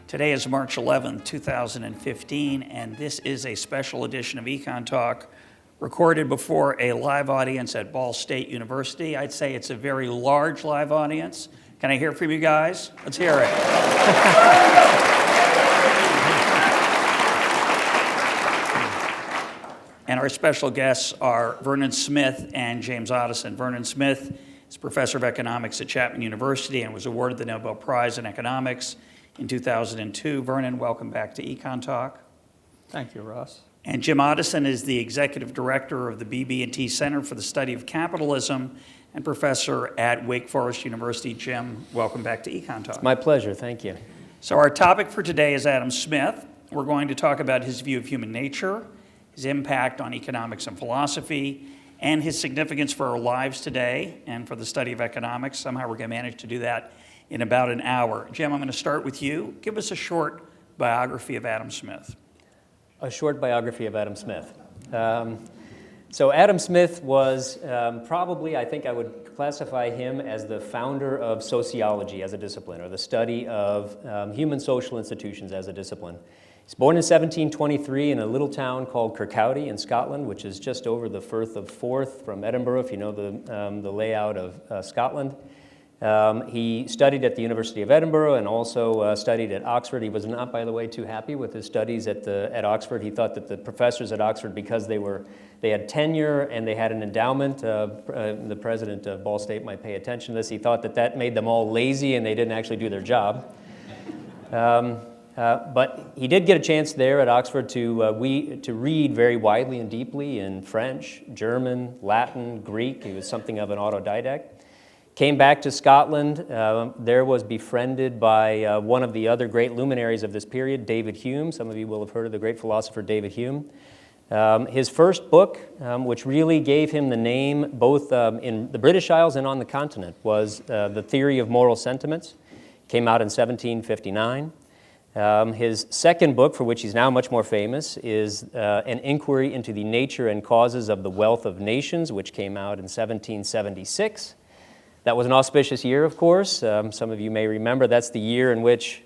Today is March 11th, 2015, and this is a special edition of ECONTALK recorded before a live audience at Ball State University. I'd say it's a very large live audience. Can I hear from you guys? Let's hear it. And our special guests are Vernon Smith and James Otteson. Vernon Smith is professor of economics at Chapman University and was awarded the Nobel Prize in Economics in 2002. Vernon, welcome back to ECONTALK. Thank you, Russ. And Jim Otteson is the executive director of the BB&T Center for the Study of Capitalism and professor at Wake Forest University. Jim, welcome back to ECONTALK. It's my pleasure, thank you. So our topic for today is Adam Smith. We're going to talk about his view of human nature, his impact on economics and philosophy, and his significance for our lives today and for the study of economics. Somehow we're going to manage to do that in about an hour. Jim, I'm going to start with you. Give us a short biography of Adam Smith. A short biography of Adam Smith. So Adam Smith was probably, I think I would classify him as the founder of sociology as a discipline, or the study of human social institutions as a discipline. He's born in 1723 in a little town called Kirkcaldy in Scotland, which is just over the Firth of Forth from Edinburgh, if you know the layout of Scotland. He studied at the University of Edinburgh and also studied at Oxford. He was not, by the way, too happy with his studies at Oxford. He thought that the professors at Oxford, because they had tenure and they had an endowment, the president of Ball State might pay attention to this, he thought that made them all lazy and they didn't actually do their job. But he did get a chance there at Oxford to read very widely and deeply in French, German, Latin, Greek. He was something of an autodidact. Came back to Scotland, there was befriended by one of the other great luminaries of this period, David Hume. Some of you will have heard of the great philosopher David Hume. His first book, which really gave him the name both in the British Isles and on the continent, was The Theory of Moral Sentiments. Came out in 1759. His second book, for which he's now much more famous, is An Inquiry into the Nature and Causes of the Wealth of Nations, which came out in 1776. That was an auspicious year, of course. Some of you may remember that's the year in which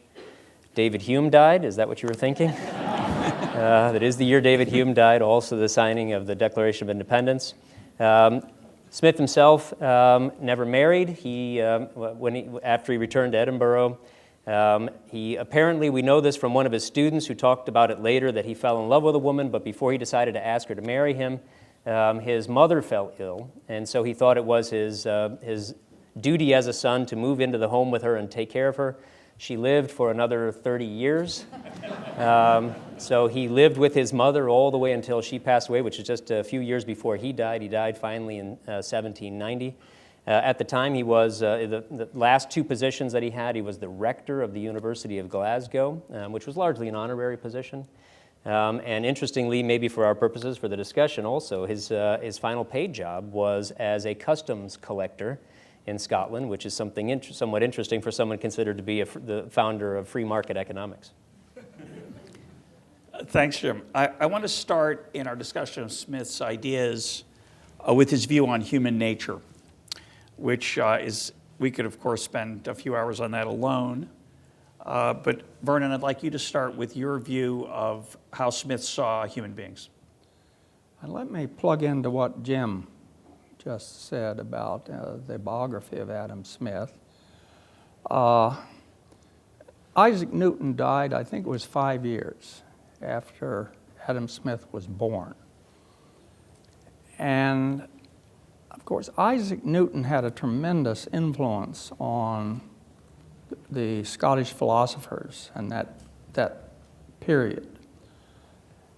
David Hume died. Is that what you were thinking? That is the year David Hume died, also the signing of the Declaration of Independence. Smith himself never married. After he returned to Edinburgh, he apparently, we know this from one of his students who talked about it later, that he fell in love with a woman, but before he decided to ask her to marry him, his mother fell ill, and so he thought it was his duty as a son to move into the home with her and take care of her. She lived for another 30 years. So he lived with his mother all the way until she passed away, which is just a few years before he died. He died finally in 1790. At the time, he was, the last two positions that he had, he was the rector of the University of Glasgow, which was largely an honorary position. And interestingly, maybe for our purposes, for the discussion also, his final paid job was as a customs collector in Scotland, which is something somewhat interesting for someone considered to be the founder of free market economics. Thanks, Jim. I want to start in our discussion of Smith's ideas with his view on human nature, which we could, of course, spend a few hours on that alone. But Vernon, I'd like you to start with your view of how Smith saw human beings. And let me plug into what Jim just said about the biography of Adam Smith. Isaac Newton died, I think it was 5 years after Adam Smith was born. And of course, Isaac Newton had a tremendous influence on the Scottish philosophers and that period.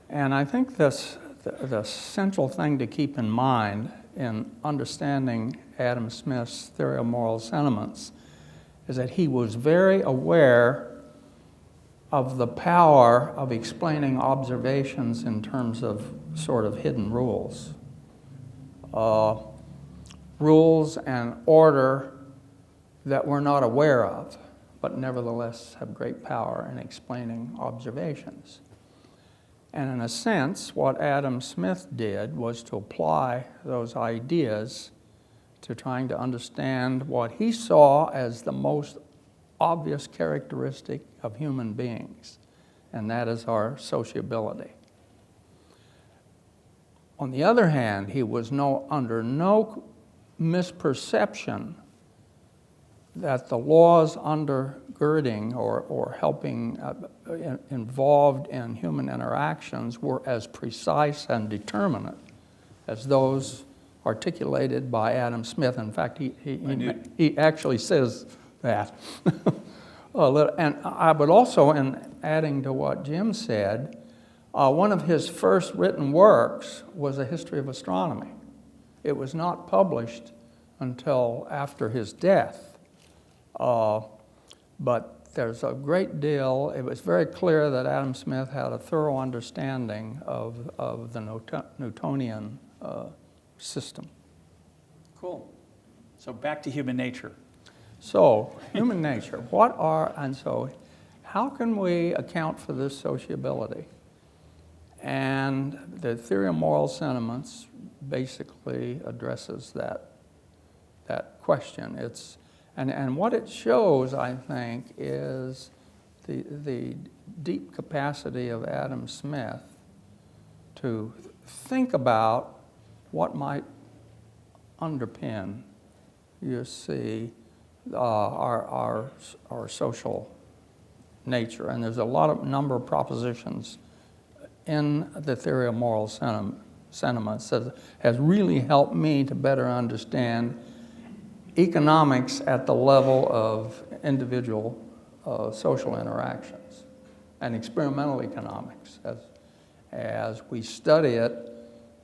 And I think the central thing to keep in mind in understanding Adam Smith's theory of moral sentiments is that he was very aware of the power of explaining observations in terms of sort of hidden rules. Rules and order that we're not aware of, but nevertheless have great power in explaining observations. And in a sense, what Adam Smith did was to apply those ideas to trying to understand what he saw as the most obvious characteristic of human beings, and that is our sociability. On the other hand, he was under no misperception that the laws undergirding or helping involved in human interactions were as precise and determinate as those articulated by Adam Smith. In fact, he actually says that. And I would also, in adding to what Jim said, one of his first written works was a history of astronomy. It was not published until after his death, but there's a great deal. It was very clear that Adam Smith had a thorough understanding of the Newtonian system. Cool. So back to human nature. So, human nature, so how can we account for this sociability? And the theory of moral sentiments basically addresses that question. And what it shows, I think, is the deep capacity of Adam Smith to think about what might underpin, you see, our social nature. And there's a number of propositions in the theory of moral sentiments that has really helped me to better understand economics at the level of individual social interactions and experimental economics as we study it,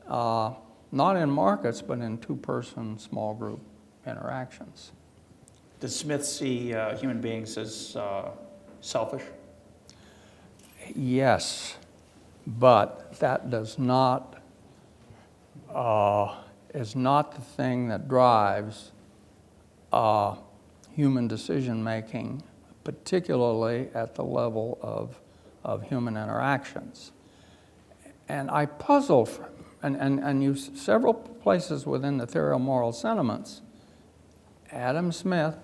not in markets, but in two-person small group interactions. Does Smith see human beings as selfish? Yes, but that is not the thing that drives human decision-making, particularly at the level of human interactions. And I puzzle, and you several places within the theory of moral sentiments, Adam Smith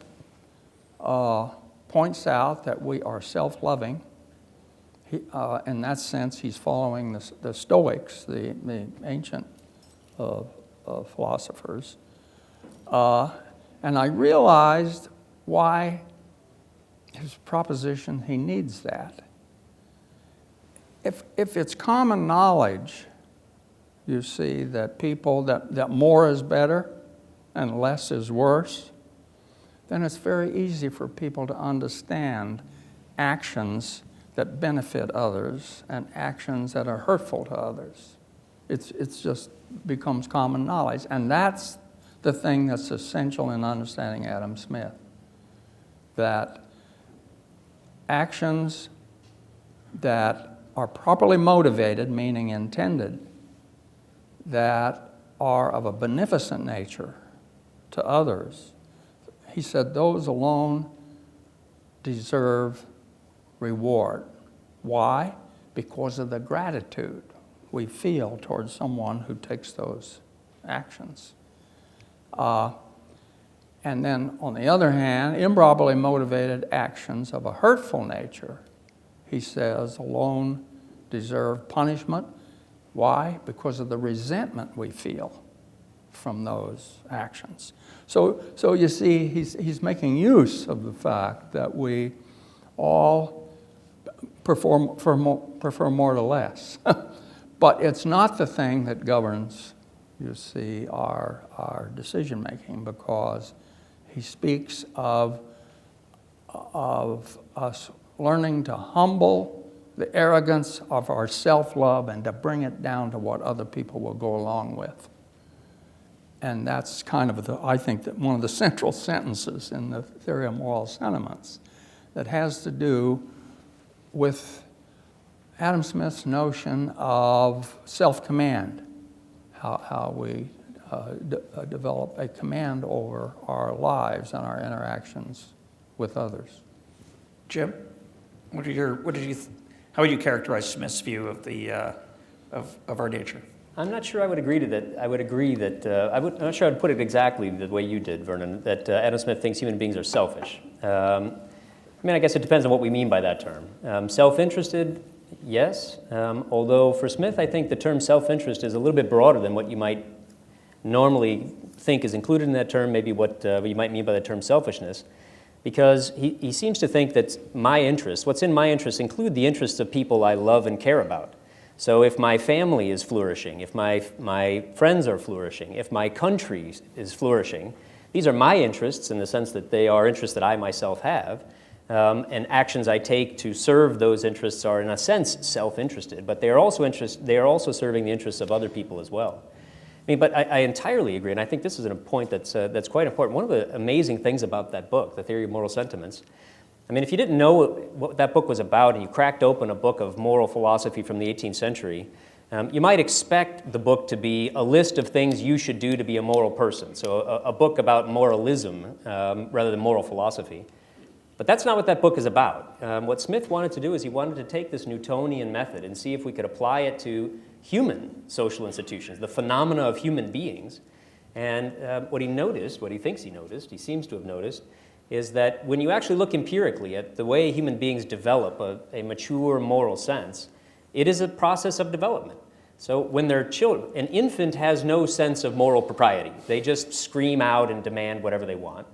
points out that we are self-loving. In that sense, he's following the Stoics, the ancient philosophers. And I realized why his proposition, he needs that. If it's common knowledge, you see, that that more is better and less is worse, then it's very easy for people to understand actions that benefit others and actions that are hurtful to others. It's just becomes common knowledge. And that's the thing that's essential in understanding Adam Smith, that actions that are properly motivated, meaning intended, that are of a beneficent nature to others, he said those alone deserve reward. Why? Because of the gratitude we feel towards someone who takes those actions. And then, on the other hand, improperly motivated actions of a hurtful nature, he says, alone deserve punishment. Why? Because of the resentment we feel from those actions. So you see, he's making use of the fact that we all prefer more to less. But it's not the thing that governs, you see, our decision-making, because he speaks of us learning to humble the arrogance of our self-love and to bring it down to what other people will go along with. And that's kind of, I think, that one of the central sentences in the theory of moral sentiments that has to do with Adam Smith's notion of self-command, how we develop a command over our lives and our interactions with others. Jim, how would you characterize Smith's view of the of our nature? I'm not sure I would agree to that. I would agree that, I'm not sure I would put it exactly the way you did, Vernon, that Adam Smith thinks human beings are selfish. I mean, I guess it depends on what we mean by that term. Self-interested, yes. Although for Smith, I think the term self-interest is a little bit broader than what you might normally think is included in that term, maybe what you might mean by the term selfishness, because he seems to think that my interests, what's in my interests, include the interests of people I love and care about. So if my family is flourishing, if my friends are flourishing, if my country is flourishing, these are my interests in the sense that they are interests that I myself have, and actions I take to serve those interests are, in a sense, self-interested, but they are also serving the interests of other people as well. I mean, but I entirely agree, and I think this is a point that's quite important. One of the amazing things about that book, The Theory of Moral Sentiments, I mean, if you didn't know what that book was about and you cracked open a book of moral philosophy from the 18th century, you might expect the book to be a list of things you should do to be a moral person. So a book about moralism rather than moral philosophy. But that's not what that book is about. What Smith wanted to do is he wanted to take this Newtonian method and see if we could apply it to human social institutions, the phenomena of human beings. And what he thinks he seems to have noticed, is that when you actually look empirically at the way human beings develop a mature moral sense, it is a process of development. So when they're children, an infant has no sense of moral propriety. They just scream out and demand whatever they want.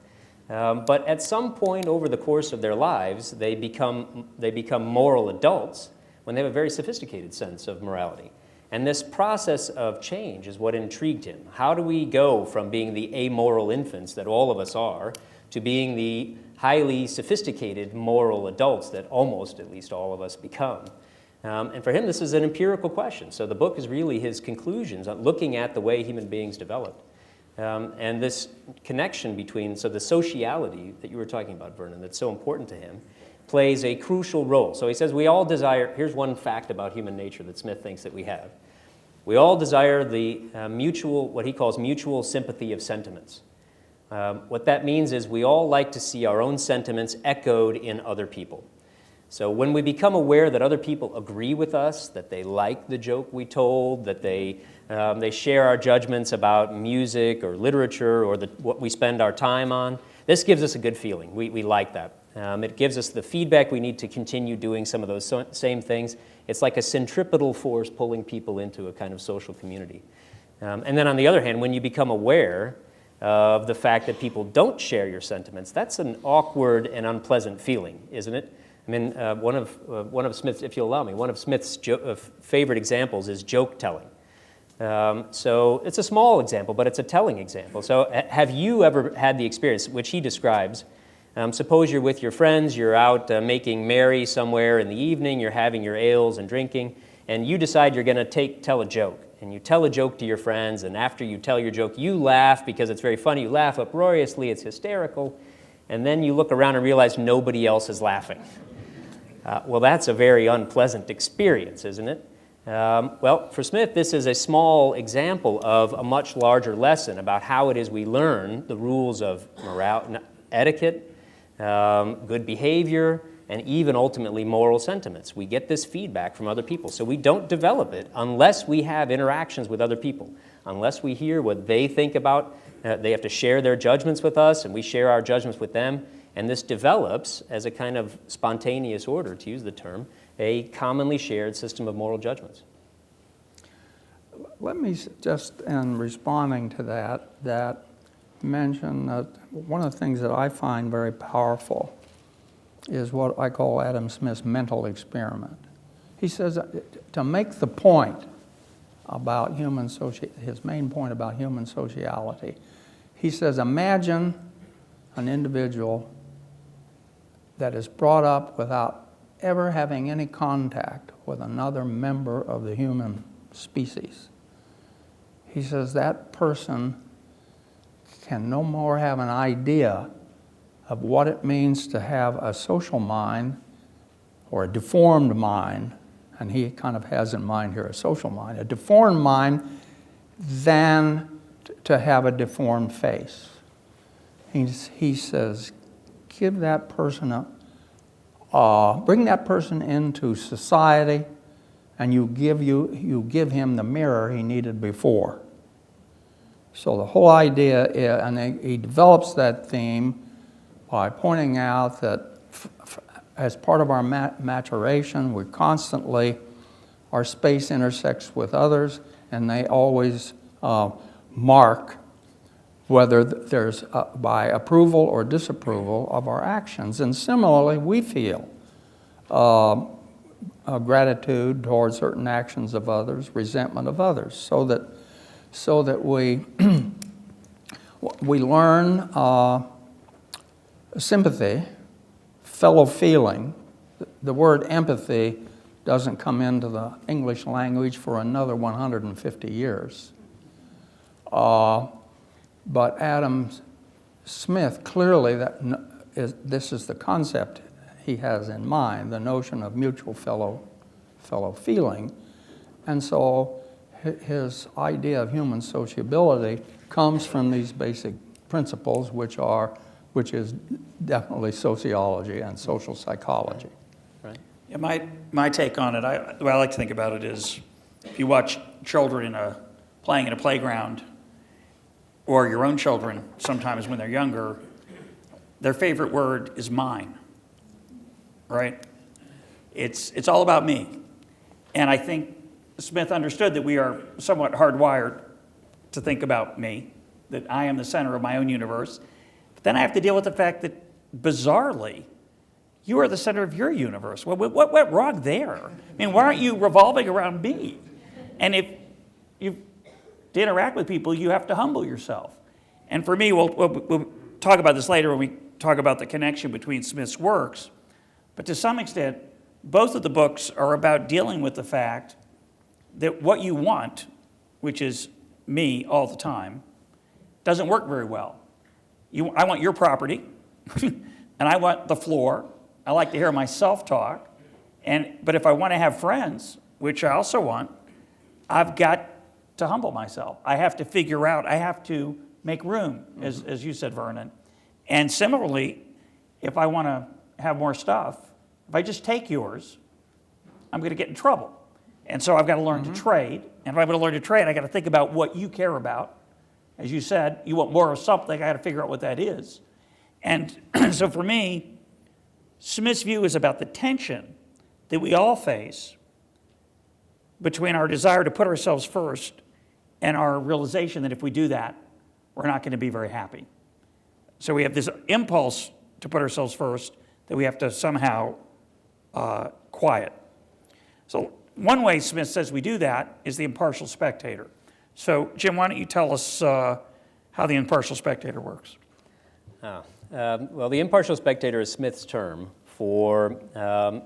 But at some point over the course of their lives, they become moral adults when they have a very sophisticated sense of morality. And this process of change is what intrigued him. How do we go from being the amoral infants that all of us are to being the highly sophisticated moral adults that almost, at least all of us, become? And for him, this is an empirical question. So the book is really his conclusions on looking at the way human beings developed. And this connection between, so the sociality that you were talking about, Vernon, that's so important to him, plays a crucial role. So he says we all desire, here's one fact about human nature that Smith thinks that we have. We all desire the what he calls mutual sympathy of sentiments. What that means is we all like to see our own sentiments echoed in other people. So when we become aware that other people agree with us, that they like the joke we told, that they share our judgments about music or literature or what we spend our time on, this gives us a good feeling. We like that. It gives us the feedback we need to continue doing some of those same things. It's like a centripetal force pulling people into a kind of social community. And then on the other hand, when you become aware of the fact that people don't share your sentiments, that's an awkward and unpleasant feeling, isn't it? I mean, one of Smith's, if you'll allow me, one of Smith's favorite examples is joke telling. So it's a small example, but it's a telling example. So have you ever had the experience, which he describes, suppose you're with your friends, you're out making merry somewhere in the evening, you're having your ales and drinking, and you decide you're going to tell a joke. And you tell a joke to your friends, and after you tell your joke, you laugh because it's very funny. You laugh uproariously, it's hysterical, and then you look around and realize nobody else is laughing. Well, that's a very unpleasant experience, isn't it? Well, for Smith, this is a small example of a much larger lesson about how it is we learn the rules of etiquette, good behavior, and even ultimately moral sentiments. We get this feedback from other people. So we don't develop it unless we have interactions with other people, unless we hear what they think about. They have to share their judgments with us, and we share our judgments with them. And this develops as a kind of spontaneous order, to use the term, a commonly shared system of moral judgments. Let me just, in responding to that mention that one of the things that I find very powerful is what I call Adam Smith's mental experiment. He says to make the point about his main point about human sociality, he says, imagine an individual that is brought up without ever having any contact with another member of the human species. He says that person can no more have an idea of what it means to have a social mind or a deformed mind, and he kind of has in mind here a social mind, a deformed mind, than to have a deformed face. He says, give that person bring that person into society, and you give him the mirror he needed before. So the whole idea, and he develops that theme by pointing out that as part of our maturation, we constantly, our space intersects with others, and they always mark whether there's by approval or disapproval of our actions. And similarly, we feel gratitude towards certain actions of others, resentment of others, so that we we learn sympathy, fellow feeling. The word empathy doesn't come into the English language for another 150 years. But Adam Smith, clearly this is the concept he has in mind, the notion of mutual fellow feeling. And so his idea of human sociability comes from these basic principles, which is definitely sociology and social psychology. Right. Yeah, my take on it, the way I like to think about it is, if you watch children playing in a playground, or your own children, sometimes when they're younger, their favorite word is mine, right? It's all about me. And I think Smith understood that we are somewhat hardwired to think about me, that I am the center of my own universe. But then I have to deal with the fact that, bizarrely, you are the center of your universe. What went wrong there? I mean, why aren't you revolving around me? And if you to interact with people, you have to humble yourself. And for me, we'll talk about this later when we talk about the connection between Smith's works. But to some extent, both of the books are about dealing with the fact that what you want, which is me all the time, doesn't work very well. I want your property, and I want the floor. I like to hear myself talk. But if I want to have friends, which I also want, I've got to humble myself. I have to figure out, I have to make room, as you said, Vernon. And similarly, if I want to have more stuff, if I just take yours, I'm going to get in trouble. And so I've got to learn to trade. And if I'm going to learn to trade, I've got to think about what you care about. As you said, you want more of something, I got to figure out what that is. And so for me, Smith's view is about the tension that we all face between our desire to put ourselves first and our realization that if we do that, we're not going to be very happy. So we have this impulse to put ourselves first that we have to somehow quiet. So one way Smith says we do that is the impartial spectator. So Jim, why don't you tell us how the impartial spectator works? Well, the impartial spectator is Smith's term for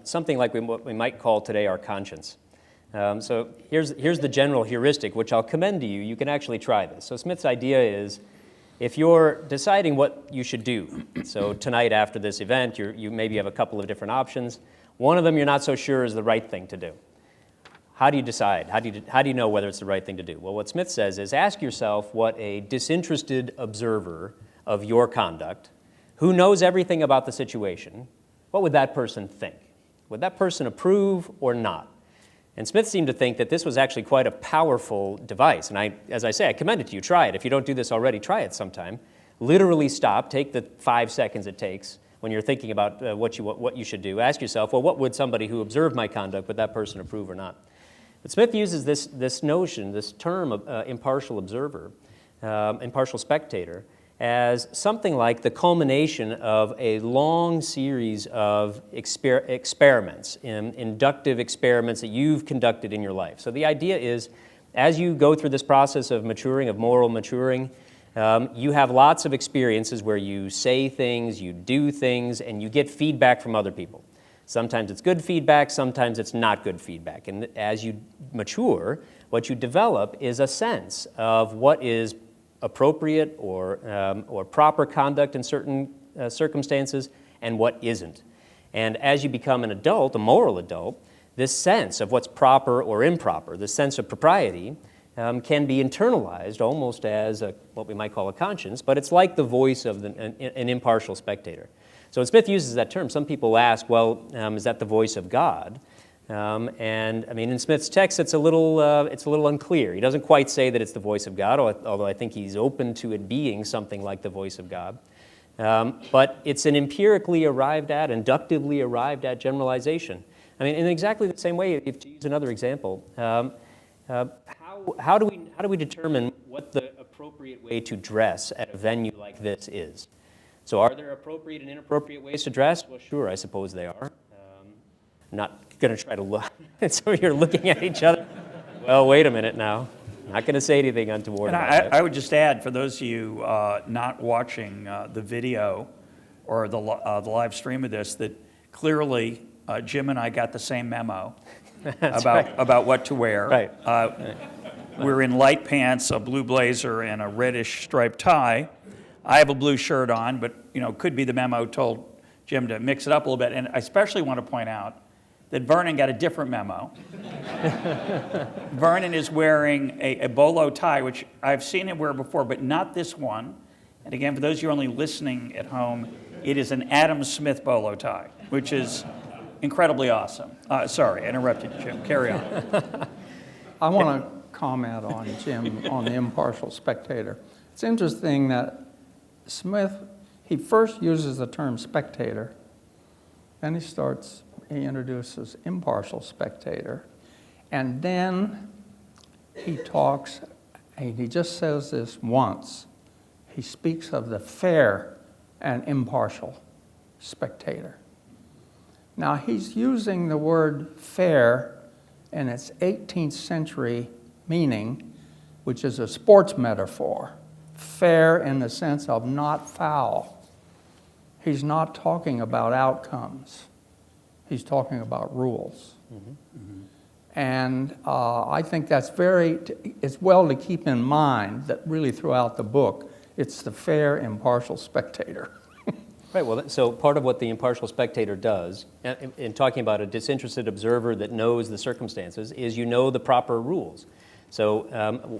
something like what we might call today our conscience. So here's the general heuristic, which I'll commend to you. You can actually try this. So Smith's idea is, if you're deciding what you should do, so tonight after this event, you maybe have a couple of different options. One of them you're not so sure is the right thing to do. How do you decide? How do you know whether it's the right thing to do? Well, what Smith says is, ask yourself what a disinterested observer of your conduct, who knows everything about the situation, what would that person think? Would that person approve or not? And Smith seemed to think that this was actually quite a powerful device. And as I say, I commend it to you. Try it. If you don't do this already, try it sometime. Literally stop. Take the 5 seconds it takes when you're thinking about what you should do. Ask yourself, well, what would somebody who observed my conduct, would that person approve or not? But Smith uses this notion, this term of impartial observer, impartial spectator, as something like the culmination of a long series of experiments, inductive experiments that you've conducted in your life. So the idea is, as you go through this process of maturing, of moral maturing, you have lots of experiences where you say things, you do things, and you get feedback from other people. Sometimes it's good feedback, sometimes it's not good feedback. And as you mature, what you develop is a sense of what is appropriate or proper conduct in certain circumstances and what isn't. And as you become an adult, a moral adult, this sense of what's proper or improper, this sense of propriety, can be internalized almost as what we might call a conscience, but it's like the voice of an impartial spectator. So when Smith uses that term, some people ask, well, is that the voice of God? And I mean, in Smith's text, it's a little unclear. He doesn't quite say that it's the voice of God, although I think he's open to it being something like the voice of God. But it's an empirically arrived at, inductively arrived at generalization. I mean, in exactly the same way, if to use another example, how do we determine what the appropriate way to dress at a venue like this is? So are there appropriate and inappropriate ways to dress? Well, sure, I suppose they are. I'm not going to try to look. So you're looking at each other. Well, wait a minute now. Not going to say anything untoward And about that. I would just add, for those of you not watching the video or the live stream of this, that clearly Jim and I got the same memo about what to wear. Right. We're in light pants, a blue blazer, and a reddish striped tie. I have a blue shirt on, but could be the memo told Jim to mix it up a little bit. And I especially want to point out that Vernon got a different memo. Vernon is wearing a bolo tie, which I've seen him wear before, but not this one. And again, for those of you only listening at home, it is an Adam Smith bolo tie, which is incredibly awesome. Sorry, I interrupted you, Jim. Carry on. I want to comment on Jim, on the impartial spectator. It's interesting that Smith, he first uses the term spectator, then he introduces impartial spectator, and then he talks, and he just says this once. He speaks of the fair and impartial spectator. Now, he's using the word fair in its 18th century meaning, which is a sports metaphor. Fair in the sense of not foul. He's not talking about outcomes. He's talking about rules. Mm-hmm. Mm-hmm. And I think it's well to keep in mind that really throughout the book, it's the fair, impartial spectator. Right, well, so part of what the impartial spectator does, in talking about a disinterested observer that knows the circumstances, is the proper rules. So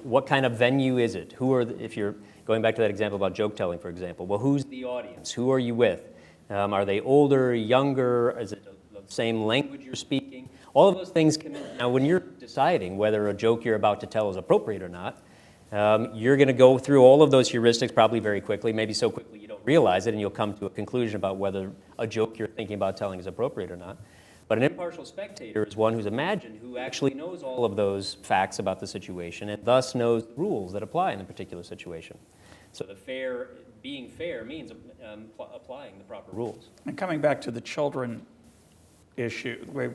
what kind of venue is it? If you're going back to that example about joke telling, for example, well, who's the audience? Who are you with? Are they older, younger? Is it the same language you're speaking? All of those things come in. Now, when you're deciding whether a joke you're about to tell is appropriate or not, you're going to go through all of those heuristics probably very quickly, maybe so quickly you don't realize it, and you'll come to a conclusion about whether a joke you're thinking about telling is appropriate or not. But an impartial spectator is one who's imagined, who actually knows all of those facts about the situation and thus knows the rules that apply in a particular situation. So being fair means applying the proper rules. And coming back to the children issue, the way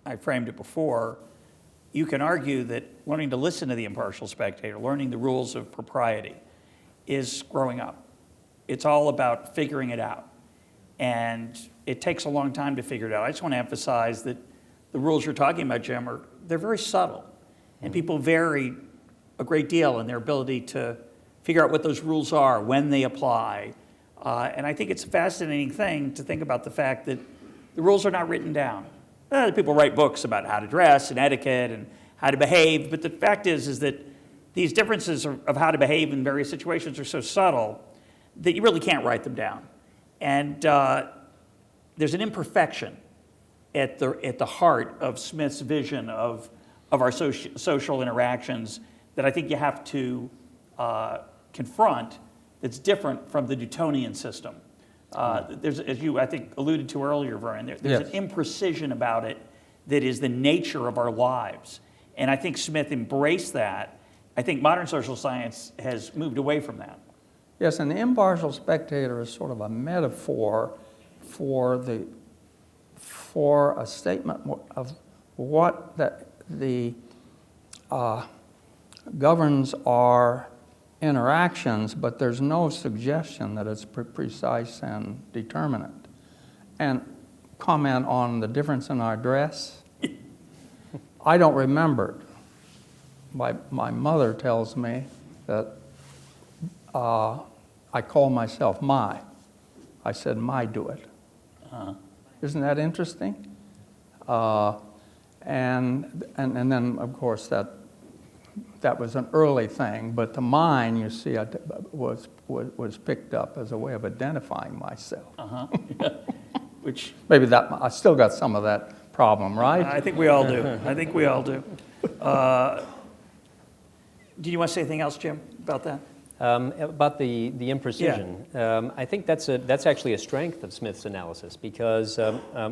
I framed it before, you can argue that learning to listen to the impartial spectator, learning the rules of propriety, is growing up. It's all about figuring it out. And it takes a long time to figure it out. I just want to emphasize that the rules you're talking about, Jim, they're very subtle. And people vary a great deal in their ability to figure out what those rules are, when they apply. And I think it's a fascinating thing to think about the fact that the rules are not written down. People write books about how to dress and etiquette and how to behave, but the fact is that these differences of how to behave in various situations are so subtle that you really can't write them down. And there's an imperfection at the heart of Smith's vision of our social interactions that I think you have to confront, that's different from the Newtonian system. There's, as you, I think, alluded to earlier, Vernon, there's Yes. an imprecision about it that is the nature of our lives. And I think Smith embraced that. I think modern social science has moved away from that. Yes, and the impartial spectator is sort of a metaphor for a statement of what the governs our interactions, but there's no suggestion that it's precise and determinate. And comment on the difference in our dress. I don't remember it. My mother tells me that I call myself my. I said, my do it. Isn't that interesting? And then, of course, that was an early thing, but the mine, you see, was picked up as a way of identifying myself. Which Maybe I still got some of that problem, right? I think we all do. I think we all do. Do you want to say anything else, Jim, about that? About the imprecision. I think that's actually a strength of Smith's analysis, because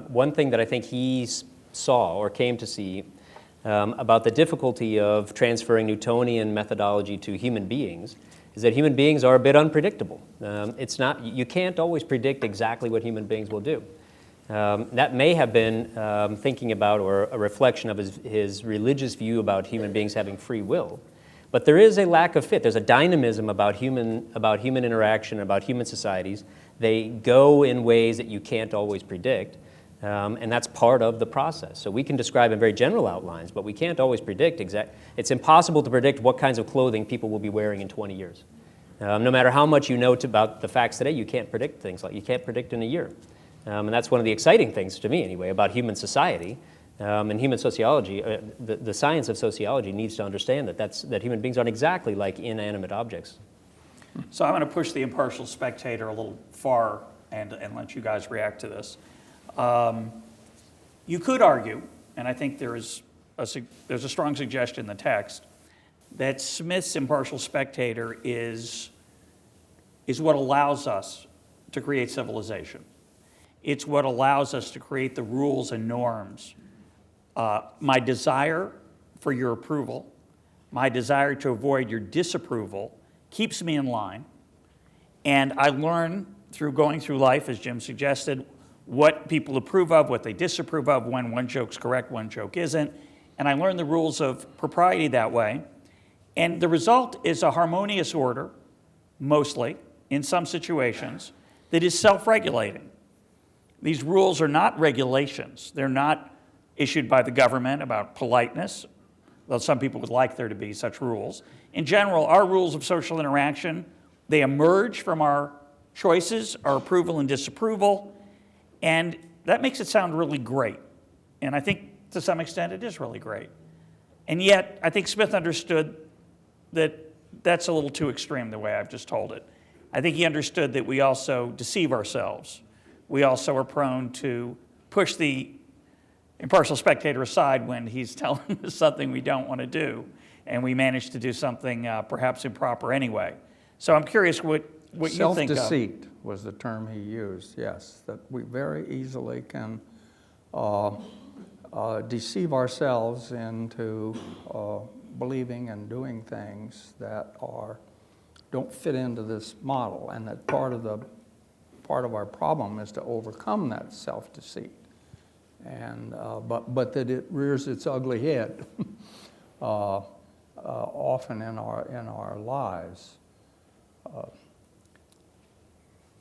one thing that I think he saw or came to see about the difficulty of transferring Newtonian methodology to human beings is that human beings are a bit unpredictable. You can't always predict exactly what human beings will do. That may have been thinking about, or a reflection of his religious view about human beings having free will. But there is a lack of fit. There's a dynamism about human interaction, about human societies. They go in ways that you can't always predict, and that's part of the process. So we can describe in very general outlines, but we can't always predict It's impossible to predict what kinds of clothing people will be wearing in 20 years. No matter how much you know about the facts today, you can't predict things like you can't predict in a year. And that's one of the exciting things, to me anyway, about human society. And human sociology, the science of sociology needs to understand that human beings aren't exactly like inanimate objects. So I'm going to push the impartial spectator a little far and let you guys react to this. You could argue, and I think there's a strong suggestion in the text, that Smith's impartial spectator is what allows us to create civilization. It's what allows us to create the rules and norms. My desire for your approval, my desire to avoid your disapproval keeps me in line. And I learn through going through life, as Jim suggested, what people approve of, what they disapprove of, when one joke's correct, one joke isn't. And I learn the rules of propriety that way. And the result is a harmonious order, mostly, in some situations, that is self-regulating. These rules are not regulations. They're not issued by the government about politeness, though some people would like there to be such rules. In general, our rules of social interaction, they emerge from our choices, our approval and disapproval, and that makes it sound really great. And I think to some extent it is really great. And yet, I think Smith understood that that's a little too extreme the way I've just told it. I think he understood that we also deceive ourselves. We also are prone to push the impartial spectator aside when he's telling us something we don't want to do, and we manage to do something perhaps improper anyway. So I'm curious what you think of. Self-deceit was the term he used, yes, that we very easily can deceive ourselves into believing and doing things that don't fit into this model, and that part of our problem is to overcome that self-deceit. And but that it rears its ugly head often in our lives.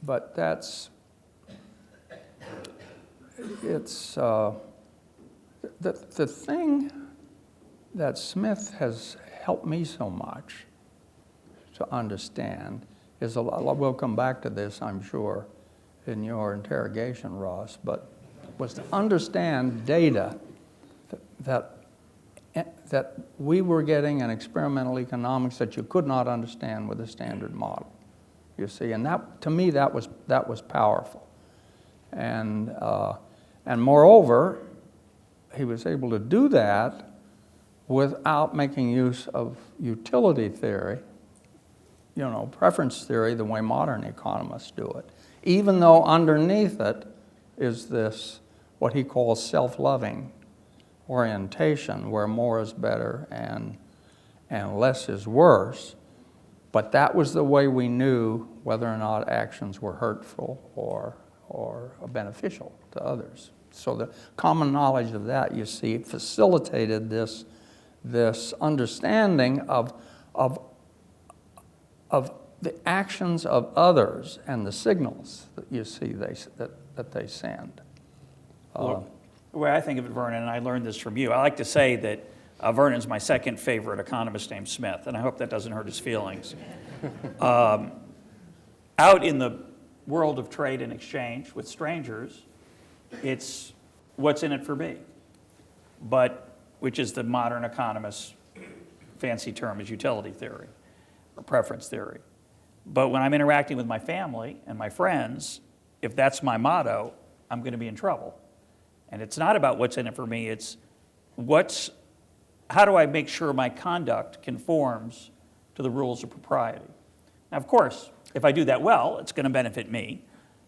But it's the thing that Smith has helped me so much to understand is we'll come back to this, I'm sure, in your interrogation, Ross, but was to understand data that we were getting in experimental economics that you could not understand with a standard model. You see, and that, to me, that was powerful, and moreover, he was able to do that without making use of utility theory, preference theory, the way modern economists do it, even though underneath it is this, what he calls self-loving orientation, where more is better and less is worse. But that was the way we knew whether or not actions were hurtful or beneficial to others. So the common knowledge of that, you see, facilitated this understanding of the actions of others and the signals that you see that they send. Look, the way I think of it, Vernon, and I learned this from you, I like to say that Vernon's my second favorite economist named Smith, and I hope that doesn't hurt his feelings. Out in the world of trade and exchange with strangers, it's what's in it for me, which is the modern economist's fancy term is utility theory or preference theory. But when I'm interacting with my family and my friends, if that's my motto, I'm going to be in trouble. And it's not about what's in it for me, it's how do I make sure my conduct conforms to the rules of propriety? Now, of course, if I do that well, it's going to benefit me,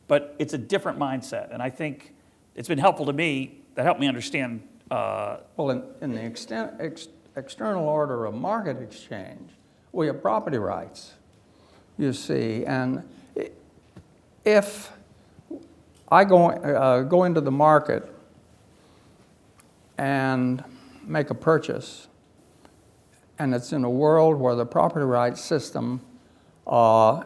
but it's a different mindset. And I think it's been helpful to me, that helped me understand. Well, in the external order of market exchange, we have property rights, you see. And if I go into the market and make a purchase, and it's in a world where the property rights system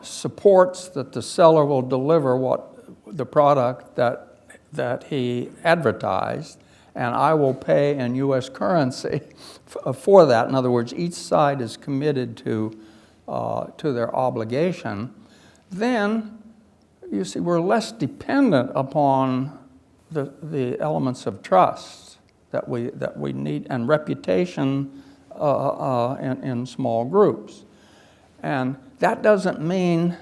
supports that the seller will deliver the product that he advertised, and I will pay in U.S. currency for that. In other words, each side is committed to their obligation. Then, you see, we're less dependent upon the elements of trust that we need, and reputation in small groups. And that doesn't mean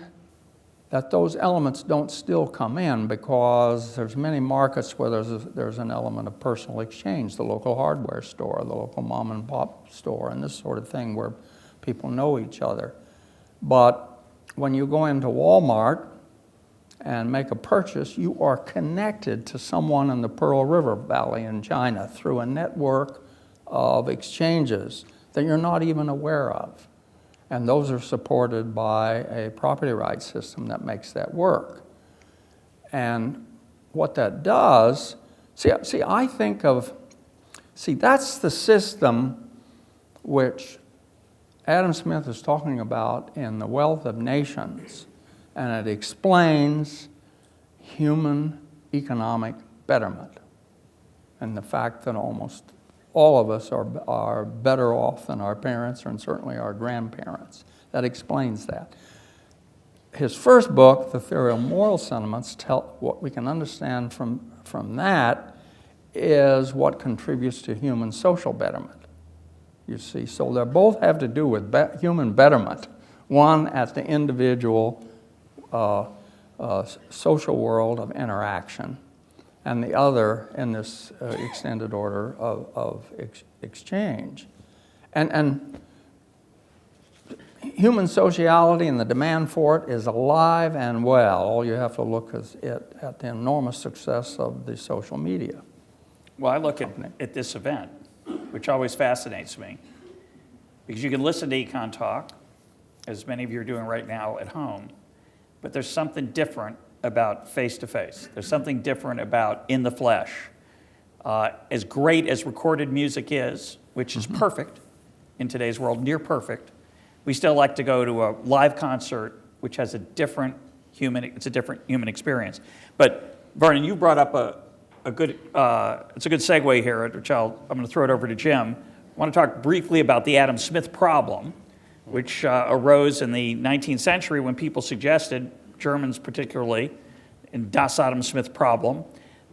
that those elements don't still come in, because there's many markets where there's an element of personal exchange, the local hardware store, the local mom and pop store, and this sort of thing where people know each other. But when you go into Walmart and make a purchase, you are connected to someone in the Pearl River Valley in China through a network of exchanges that you're not even aware of. And those are supported by a property rights system that makes that work. And what that does, I think of, that's the system which Adam Smith is talking about in The Wealth of Nations, and it explains human economic betterment and the fact that almost all of us are better off than our parents, and certainly our grandparents. That explains that. His first book, The Theory of Moral Sentiments, what we can understand from that is what contributes to human social betterment. You see, so they both have to do with human betterment. One at the individual social world of interaction, and the other in this extended order of exchange. And human sociality and the demand for it is alive and well. All you have to look is at the enormous success of the social media. Well, I look at this event, which always fascinates me, because you can listen to ECONTALK, as many of you are doing right now at home, but there's something different about face-to-face. There's something different about in the flesh. As great as recorded music is, which is perfect in today's world, near perfect, we still like to go to a live concert, which has a different human experience. But Vernon, you brought up it's a good segue here, which I'm going to throw it over to Jim. I want to talk briefly about the Adam Smith problem, which arose in the 19th century when people suggested, Germans particularly, in Das Adam Smith problem,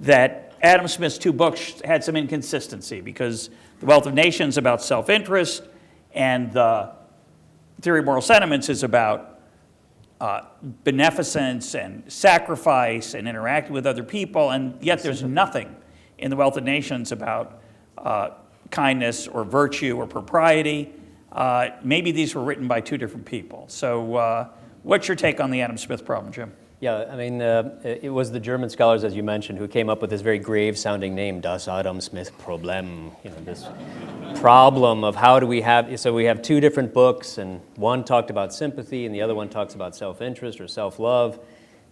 that Adam Smith's two books had some inconsistency, because The Wealth of Nations is about self-interest, and the Theory of Moral Sentiments is about beneficence and sacrifice and interacting with other people, and yet there's nothing in The Wealth of Nations about kindness or virtue or propriety. Maybe these were written by two different people. So what's your take on the Adam Smith problem, Jim? Yeah, I mean, it was the German scholars, as you mentioned, who came up with this very grave-sounding name, Das Adam Smith Problem. You know, this problem of how do we have, so we have two different books, and one talked about sympathy, and the other one talks about self-interest or self-love.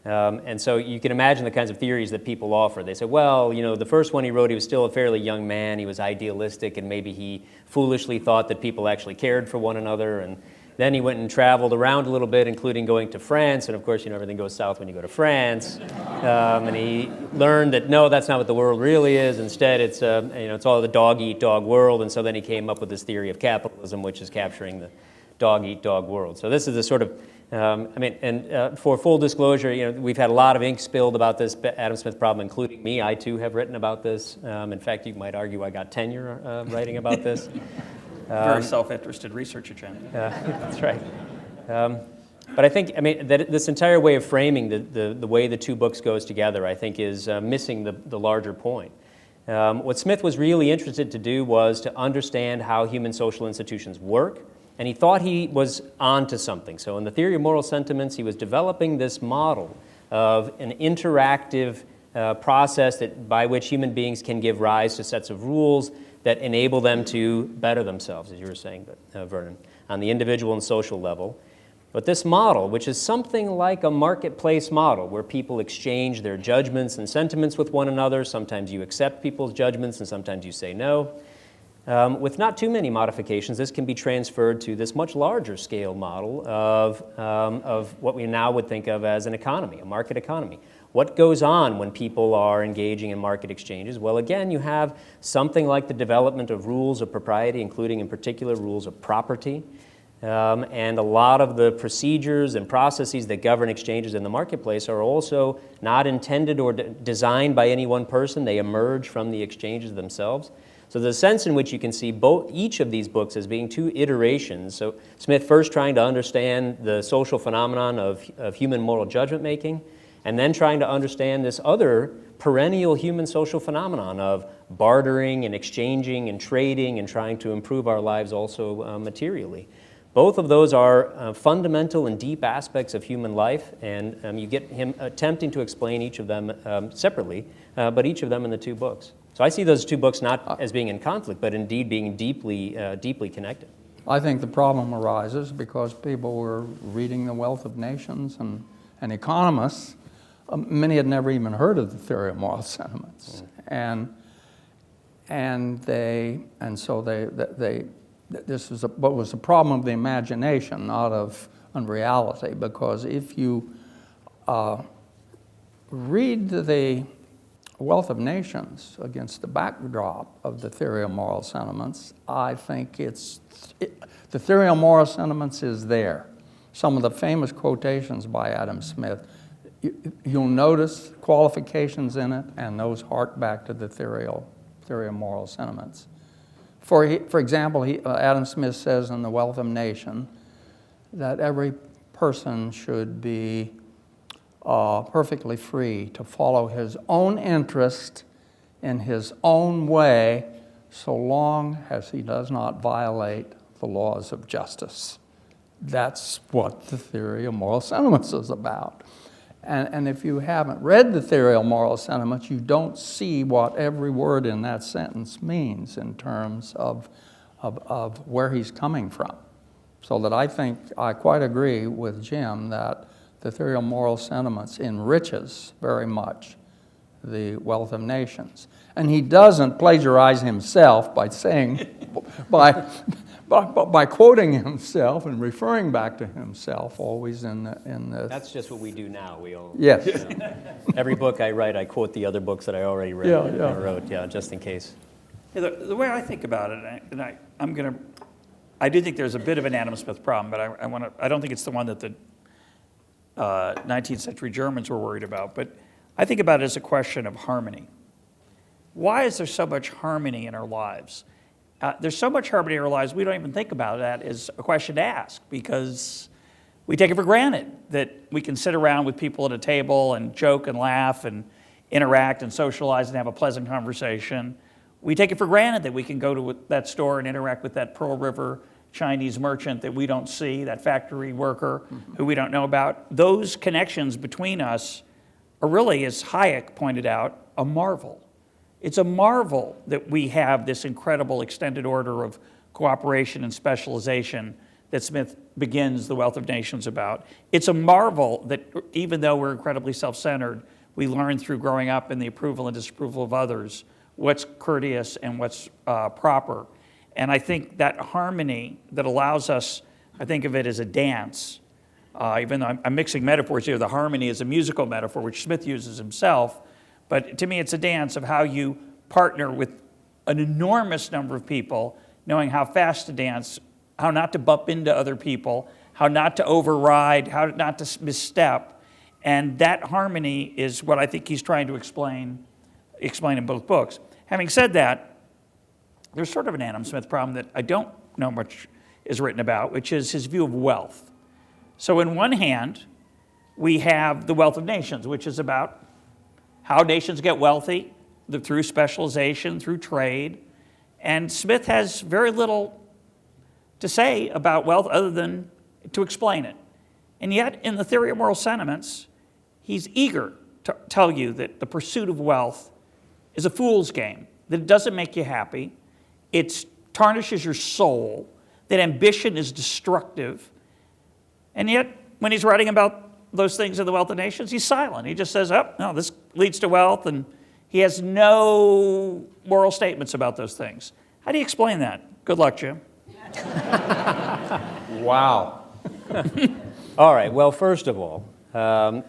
And so you can imagine the kinds of theories that people offer. They say, well, you know, the first one he wrote, he was still a fairly young man, he was idealistic, and maybe he foolishly thought that people actually cared for one another, and then he went and traveled around a little bit, including going to France, and of course, you know, everything goes south when you go to France. And he learned that, no, that's not what the world really is. Instead, it's, you know, it's all the dog-eat-dog world, and so then he came up with this theory of capitalism, which is capturing the dog-eat-dog world. So this is a sort of, for full disclosure, you know, we've had a lot of ink spilled about this Adam Smith problem, including me. I, too, have written about this. In fact, you might argue I got tenure writing about this. Very self-interested research agenda. That's right. But I think, I mean, that this entire way of framing the way the two books goes together, I think, is missing the larger point. What Smith was really interested to do was to understand how human social institutions work, And he thought he was onto something. So in the theory of moral sentiments, he was developing this model of an interactive process by which human beings can give rise to sets of rules that enable them to better themselves, as you were saying, Vernon, on the individual and social level. But this model, which is something like a marketplace model, where people exchange their judgments and sentiments with one another, sometimes you accept people's judgments and sometimes you say no, with not too many modifications, this can be transferred to this much larger scale model of what we now would think of as an economy, a market economy. What goes on when people are engaging in market exchanges? Well, again, you have something like the development of rules of propriety, including in particular rules of property. And a lot of the procedures and processes that govern exchanges in the marketplace are also not intended or designed by any one person. They emerge from the exchanges themselves. So there's a sense in which you can see each of these books as being two iterations. So Smith first trying to understand the social phenomenon of human moral judgment making, and then trying to understand this other perennial human social phenomenon of bartering and exchanging and trading and trying to improve our lives also materially. Both of those are fundamental and deep aspects of human life, and you get him attempting to explain each of them separately, but each of them in the two books. So I see those two books not as being in conflict, but indeed being deeply connected. I think the problem arises because people were reading The Wealth of Nations and economists. Many had never even heard of the theory of moral sentiments, and so this is what was the problem of the imagination, not of unreality. Because if you read the Wealth of Nations against the backdrop of the theory of moral sentiments, I think the theory of moral sentiments is there. Some of the famous quotations by Adam Smith, you'll notice qualifications in it, and those hark back to the theory of moral sentiments. For example, Adam Smith says in The Wealth of Nations that every person should be perfectly free to follow his own interest in his own way, so long as he does not violate the laws of justice. That's what the theory of moral sentiments is about. And if you haven't read the theory of moral sentiments, you don't see what every word in that sentence means in terms of where he's coming from. So that I think I quite agree with Jim that the theory of moral sentiments enriches very much the Wealth of Nations. And he doesn't plagiarize himself by saying, by quoting himself and referring back to himself always in the... That's just what we do now. We all, yes. Every book I write, I quote the other books that I already read. Yeah. Wrote, just in case. Yeah, the way I think about it, I do think there's a bit of an Adam Smith problem, but I don't think it's the one that the 19th century Germans were worried about. But I think about it as a question of harmony. Why is there so much harmony in our lives? There's so much harmony in our lives, we don't even think about that as a question to ask, because we take it for granted that we can sit around with people at a table and joke and laugh and interact and socialize and have a pleasant conversation. We take it for granted that we can go to that store and interact with that Pearl River Chinese merchant that we don't see, that factory worker who we don't know about. Those connections between us are really, as Hayek pointed out, a marvel. It's a marvel that we have this incredible extended order of cooperation and specialization that Smith begins The Wealth of Nations about. It's a marvel that even though we're incredibly self-centered, we learn through growing up in the approval and disapproval of others what's courteous and what's proper. And I think that harmony that allows us, I think of it as a dance. Even though I'm mixing metaphors here, the harmony is a musical metaphor, which Smith uses himself. But to me, it's a dance of how you partner with an enormous number of people, knowing how fast to dance, how not to bump into other people, how not to override, how not to misstep. And that harmony is what I think he's trying to explain in both books. Having said that, there's sort of an Adam Smith problem that I don't know much is written about, which is his view of wealth. So in one hand, we have The Wealth of Nations, which is about how nations get wealthy through specialization, through trade. And Smith has very little to say about wealth other than to explain it. And yet, in the theory of moral sentiments, he's eager to tell you that the pursuit of wealth is a fool's game, that it doesn't make you happy, it tarnishes your soul, that ambition is destructive. And yet, when he's writing about those things in The Wealth of Nations, he's silent. He just says, oh, no, this leads to wealth, and he has no moral statements about those things. How do you explain that? Good luck, Jim. Wow. All right, well, first of all,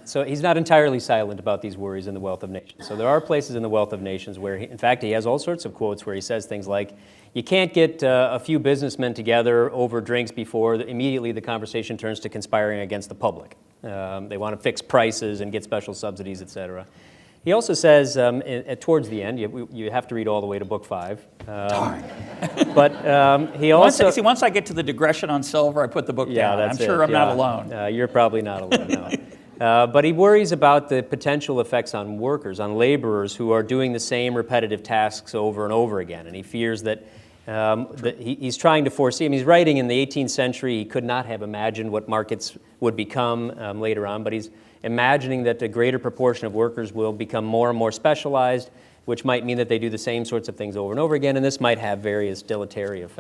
so he's not entirely silent about these worries in The Wealth of Nations. So there are places in The Wealth of Nations where, in fact, he has all sorts of quotes where he says things like, you can't get a few businessmen together over drinks before immediately the conversation turns to conspiring against the public. They want to fix prices and get special subsidies, et cetera. He also says, towards the end, you have to read all the way to book 5. But he also... Once I get to the digression on silver, I put the book down. I'm sure I'm not alone. You're probably not alone, no. But he worries about the potential effects on workers, on laborers who are doing the same repetitive tasks over and over again. And he fears that he's trying to foresee. I mean, he's writing in the 18th century. He could not have imagined what markets would become later on, but he's imagining that a greater proportion of workers will become more and more specialized, which might mean that they do the same sorts of things over and over again, and this might have various deleterious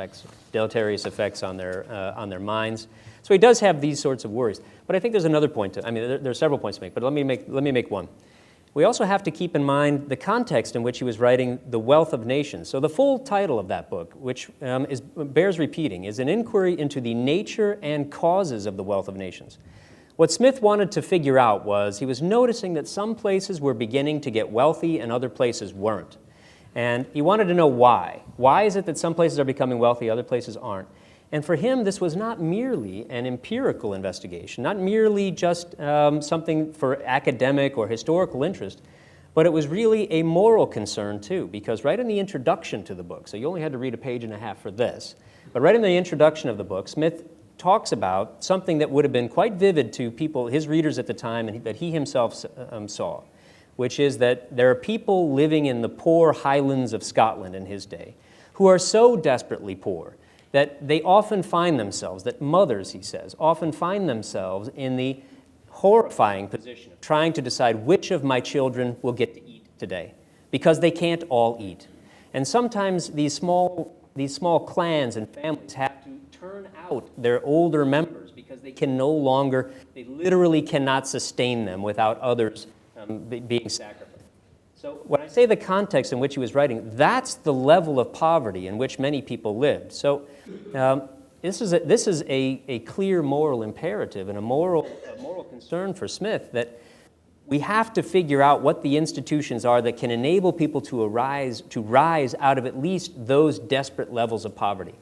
effects on their minds. So he does have these sorts of worries. But I think there's another point I mean, there are several points to make, but let me make one. We also have to keep in mind the context in which he was writing The Wealth of Nations. So the full title of that book, which bears repeating, is an inquiry into the nature and causes of the wealth of nations. What Smith wanted to figure out was he was noticing that some places were beginning to get wealthy and other places weren't. And he wanted to know why. Why is it that some places are becoming wealthy, other places aren't? And for him, this was not merely an empirical investigation, not merely just something for academic or historical interest, but it was really a moral concern too, because right in the introduction to the book, so you only had to read a page and a half for this, but right in the introduction of the book, Smith talks about something that would have been quite vivid to people, his readers at the time, and that he himself saw, which is that there are people living in the poor highlands of Scotland in his day who are so desperately poor that they often find themselves, that mothers, he says, often find themselves in the horrifying position of trying to decide which of my children will get to eat today, because they can't all eat. And sometimes these small clans and families have to turn out their older members because they literally cannot sustain them without others being sacrificed. So when I say the context in which he was writing, that's the level of poverty in which many people lived. So this is a clear moral imperative and a moral concern for Smith, that we have to figure out what the institutions are that can enable people to rise out of at least those desperate levels of poverty.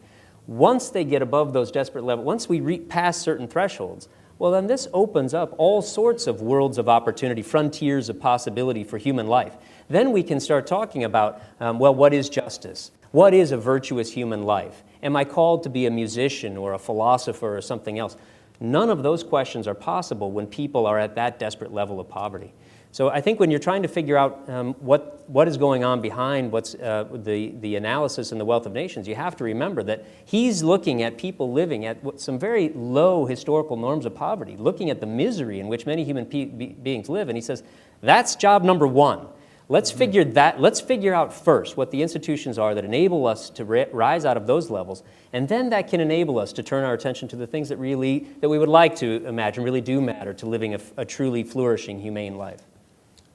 Once they get above those desperate levels, once we pass certain thresholds, well, then this opens up all sorts of worlds of opportunity, frontiers of possibility for human life. Then we can start talking about, well, what is justice? What is a virtuous human life? Am I called to be a musician or a philosopher or something else? None of those questions are possible when people are at that desperate level of poverty. So I think when you're trying to figure out what is going on behind what's the analysis in The Wealth of Nations, you have to remember that he's looking at people living at some very low historical norms of poverty, looking at the misery in which many human beings live, and he says, that's job number one. Let's figure out first what the institutions are that enable us to rise out of those levels, and then that can enable us to turn our attention to the things that we would like to imagine really do matter to living a truly flourishing, humane life.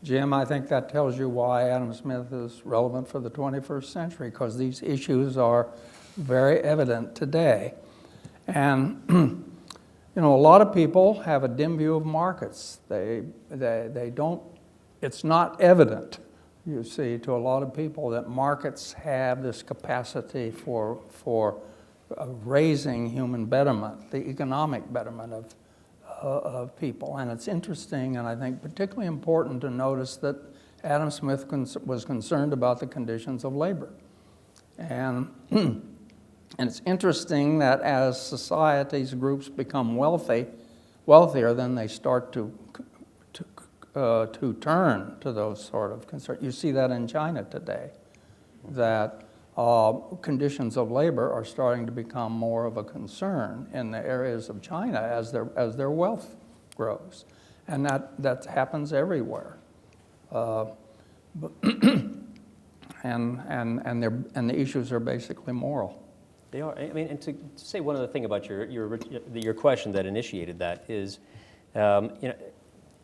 Jim, I think that tells you why Adam Smith is relevant for the 21st century, because these issues are very evident today. And a lot of people have a dim view of markets. They don't, it's not evident, you see, to a lot of people that markets have this capacity for raising human betterment, the economic betterment of people. And it's interesting, and I think particularly important to notice that Adam Smith was concerned about the conditions of labor. And it's interesting that as societies, groups become wealthier, then they start to turn to those sort of concerns. You see that in China today, that conditions of labor are starting to become more of a concern in the areas of China as their wealth grows, and that happens everywhere. And the issues are basically moral. They are. I mean, and to say one other thing about your question that initiated that is,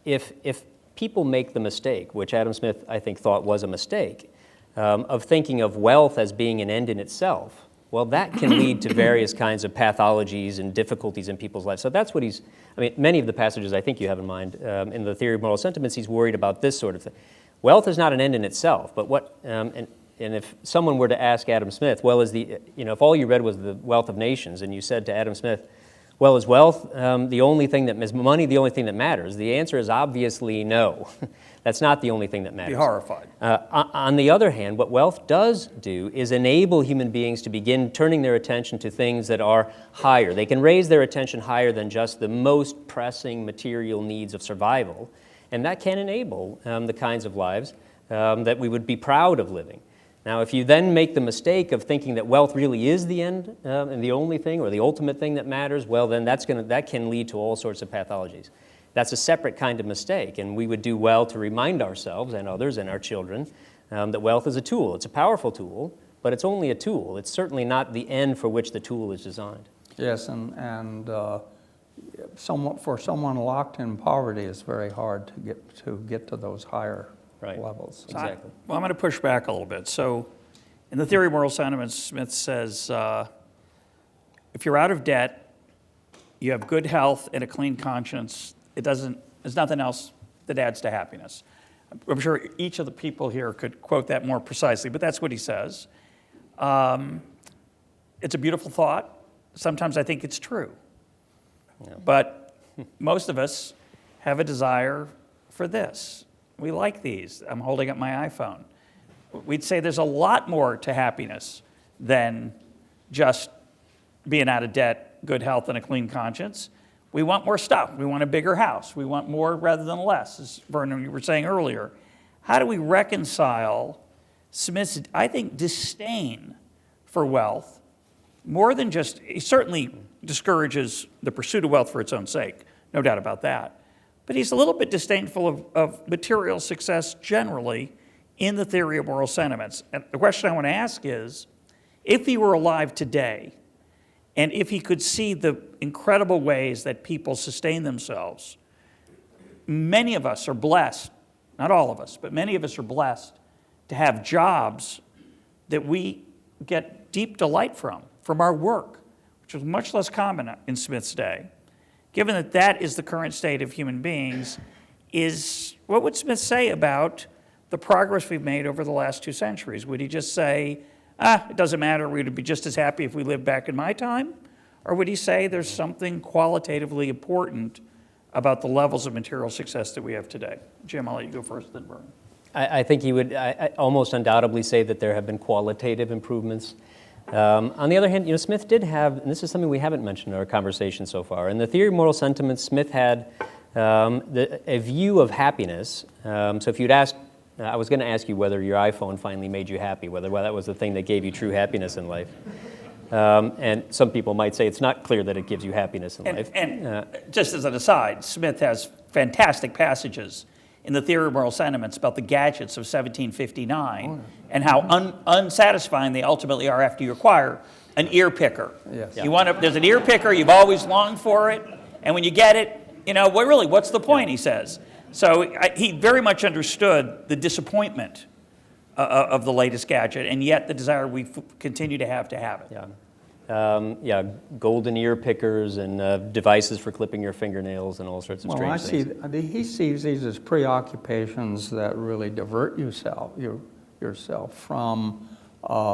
if people make the mistake, which Adam Smith I think thought was a mistake, of thinking of wealth as being an end in itself, well, that can lead to various kinds of pathologies and difficulties in people's lives. So that's what many of the passages I think you have in mind in the Theory of Moral Sentiments, he's worried about this sort of thing. Wealth is not an end in itself, but and if someone were to ask Adam Smith, well, if all you read was the Wealth of Nations, and you said to Adam Smith, well, is wealth the only thing that is money the only thing that matters? The answer is obviously no. That's not the only thing that matters. Be horrified. On the other hand, what wealth does do is enable human beings to begin turning their attention to things that are higher. They can raise their attention higher than just the most pressing material needs of survival, and that can enable the kinds of lives that we would be proud of living. Now, if you then make the mistake of thinking that wealth really is the end and the only thing or the ultimate thing that matters, well, then that can lead to all sorts of pathologies. That's a separate kind of mistake, and we would do well to remind ourselves and others and our children that wealth is a tool. It's a powerful tool, but it's only a tool. It's certainly not the end for which the tool is designed. Yes, and for someone locked in poverty, it's very hard to get to those higher levels. Exactly. I'm going to push back a little bit. So in the Theory of Moral Sentiments, Smith says, if you're out of debt, you have good health and a clean conscience, there's nothing else that adds to happiness. I'm sure each of the people here could quote that more precisely, but that's what he says. It's a beautiful thought. Sometimes I think it's true. Yeah. But most of us have a desire for this. We like these. I'm holding up my iPhone. We'd say there's a lot more to happiness than just being out of debt, good health, and a clean conscience. We want more stuff. We want a bigger house. We want more rather than less, as Vernon, you were saying earlier. How do we reconcile Smith's, I think, disdain for wealth, more than just, he certainly discourages the pursuit of wealth for its own sake, no doubt about that. But he's a little bit disdainful of material success generally in the Theory of Moral Sentiments. And the question I want to ask is, if he were alive today, and if he could see the incredible ways that people sustain themselves, many of us are blessed, not all of us, but many of us are blessed to have jobs that we get deep delight from our work, which was much less common in Smith's day. Given that that is the current state of human beings, what would Smith say about the progress we've made over the last 2 centuries? Would he just say, it doesn't matter, we'd be just as happy if we lived back in my time? Or would he say there's something qualitatively important about the levels of material success that we have today? Jim, I'll let you go first, then Vernon. I think he would almost undoubtedly say that there have been qualitative improvements. On the other hand, Smith did have, and this is something we haven't mentioned in our conversation so far, in the Theory of Moral Sentiments, Smith had a view of happiness. So if you'd asked, I was going to ask you whether your iPhone finally made you happy, whether that was the thing that gave you true happiness in life. And some people might say it's not clear that it gives you happiness in life. And just as an aside, Smith has fantastic passages in the Theory of Moral Sentiments about the gadgets of 1759 and how unsatisfying they ultimately are after you acquire an ear picker. Yes. Yeah. There's an ear picker, you've always longed for it, and when you get it, what's the point, he says. So he very much understood the disappointment of the latest gadget, and yet the desire we continue to have it. Yeah. Golden ear pickers and devices for clipping your fingernails and all sorts of strange things. He sees these as preoccupations that really divert yourself from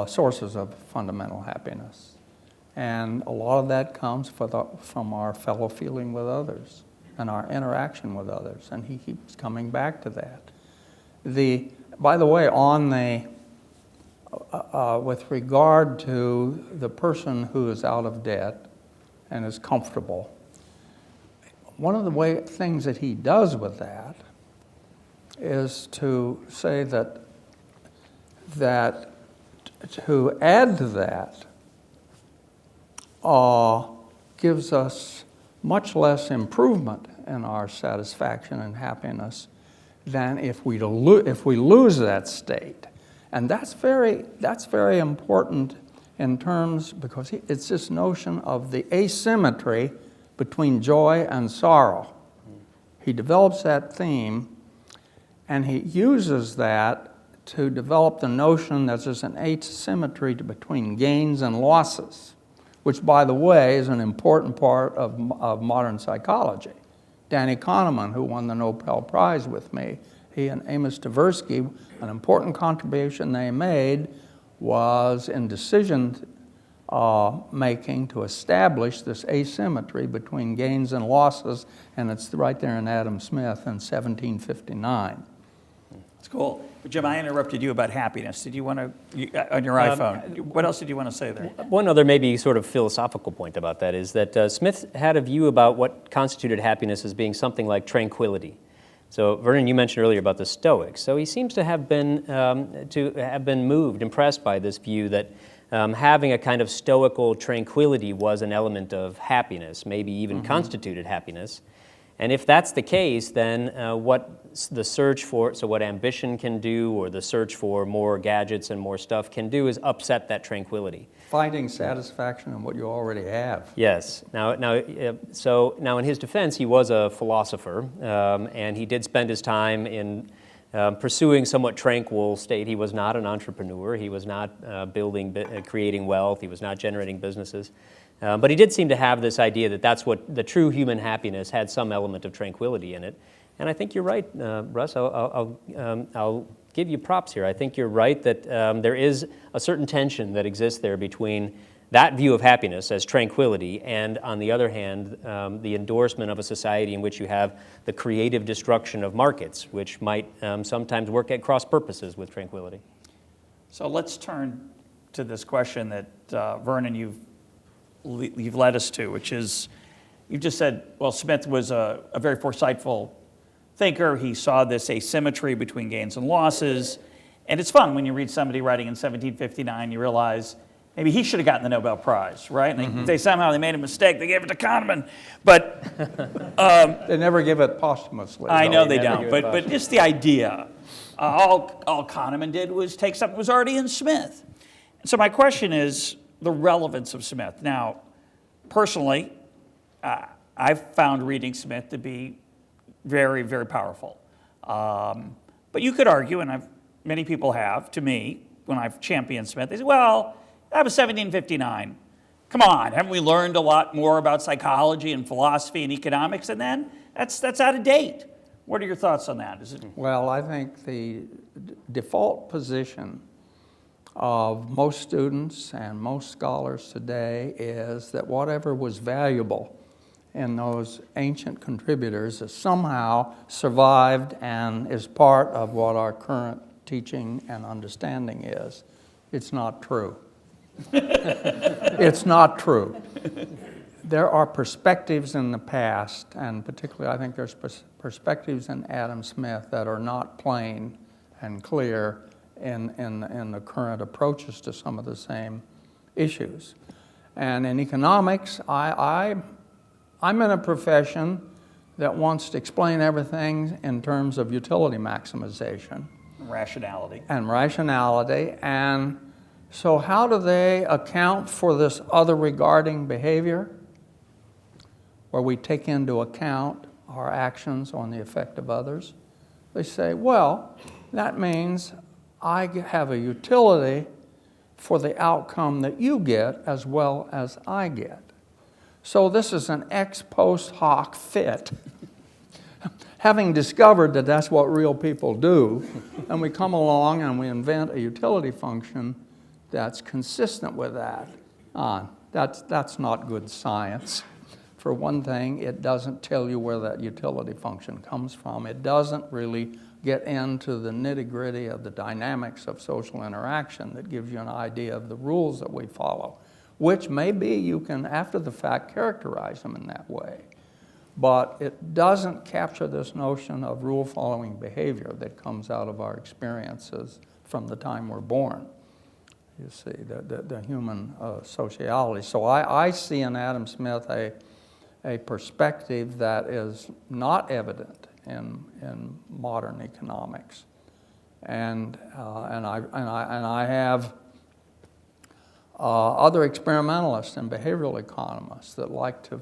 sources of fundamental happiness. And a lot of that comes from our fellow feeling with others and our interaction with others, and he keeps coming back to that. By the way, with regard to the person who is out of debt and is comfortable, one of the things that he does with that is to say that to add to that gives us much less improvement in our satisfaction and happiness than if we lose that state. And that's very important in terms, because it's this notion of the asymmetry between joy and sorrow. He develops that theme, and he uses that to develop the notion that there's an asymmetry between gains and losses, which, by the way, is an important part of modern psychology. Danny Kahneman, who won the Nobel Prize with me, he and Amos Tversky, an important contribution they made was in decision making to establish this asymmetry between gains and losses, and it's right there in Adam Smith in 1759. That's cool. But Jim, I interrupted you about happiness. Did you want to, on your iPhone, what else did you want to say there? One other maybe sort of philosophical point about that is that Smith had a view about what constituted happiness as being something like tranquility. So Vernon, you mentioned earlier about the Stoics. So he seems to have been moved, impressed by this view that having a kind of stoical tranquility was an element of happiness, maybe even constituted happiness. And if that's the case, then what ambition can do, or the search for more gadgets and more stuff can do, is upset that tranquility. Finding satisfaction in what you already have. Yes. Now, in his defense, he was a philosopher, and he did spend his time in pursuing somewhat tranquil state. He was not an entrepreneur. He was not creating wealth. He was not generating businesses. But he did seem to have this idea that that's what the true human happiness had, some element of tranquility in it. And I think you're right, Russ. I'll give you props here. I think you're right that there is a certain tension that exists there between that view of happiness as tranquility and, on the other hand, the endorsement of a society in which you have the creative destruction of markets, which might sometimes work at cross purposes with tranquility. So let's turn to this question that, Vernon, you've led us to, which is, you just said, well, Smith was a very foresightful thinker. He saw this asymmetry between gains and losses. And it's fun when you read somebody writing in 1759, you realize maybe he should have gotten the Nobel Prize, right? And they somehow they made a mistake. They gave it to Kahneman. But they never give it posthumously. I know they don't. But just the idea, all Kahneman did was take something that was already in Smith. So my question is the relevance of Smith. Now, personally, I've found reading Smith to be very, very powerful. But you could argue, and many people have, to me, when I've championed Smith, they say, well, that was 1759. Come on, haven't we learned a lot more about psychology and philosophy and economics? And then that's out of date. What are your thoughts on that? Well, I think the default position of most students and most scholars today is that whatever was valuable in those ancient contributors has somehow survived and is part of what our current teaching and understanding is. It's not true. It's not true. There are perspectives in the past, and particularly I think there's perspectives in Adam Smith that are not plain and clear in the current approaches to some of the same issues. And in economics, I'm in a profession that wants to explain everything in terms of utility maximization. Rationality. And so how do they account for this other regarding behavior, where we take into account our actions on the effect of others? They say, well, that means I have a utility for the outcome that you get as well as I get. So this is an ex post hoc fit. Having discovered that that's what real people do, and we come along and we invent a utility function that's consistent with that. That's not good science. For one thing, it doesn't tell you where that utility function comes from. It doesn't really get into the nitty-gritty of the dynamics of social interaction that gives you an idea of the rules that we follow, which maybe you can, after the fact, characterize them in that way. But it doesn't capture this notion of rule-following behavior that comes out of our experiences from the time we're born. you see, the human sociality. So I see in Adam Smith a perspective that is not evident in modern economics. And I have other experimentalists and behavioral economists that like to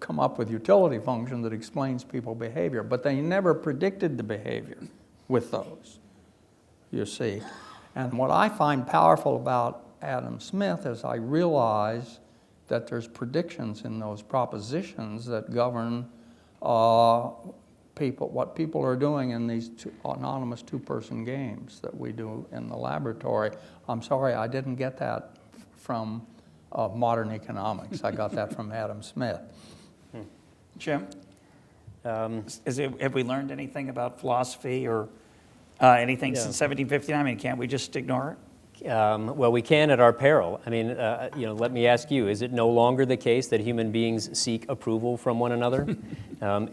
come up with utility function that explains people's behavior, but they never predicted the behavior with those, you see. And what I find powerful about Adam Smith is I realize that there's predictions in those propositions that govern what people are doing in these anonymous two-person games that we do in the laboratory. I'm sorry, I didn't get that from modern economics. I got that from Adam Smith. Jim? Have we learned anything about philosophy or anything since 1759? I mean, can't we just ignore it? Well, we can at our peril. I mean, let me ask you, is it no longer the case that human beings seek approval from one another?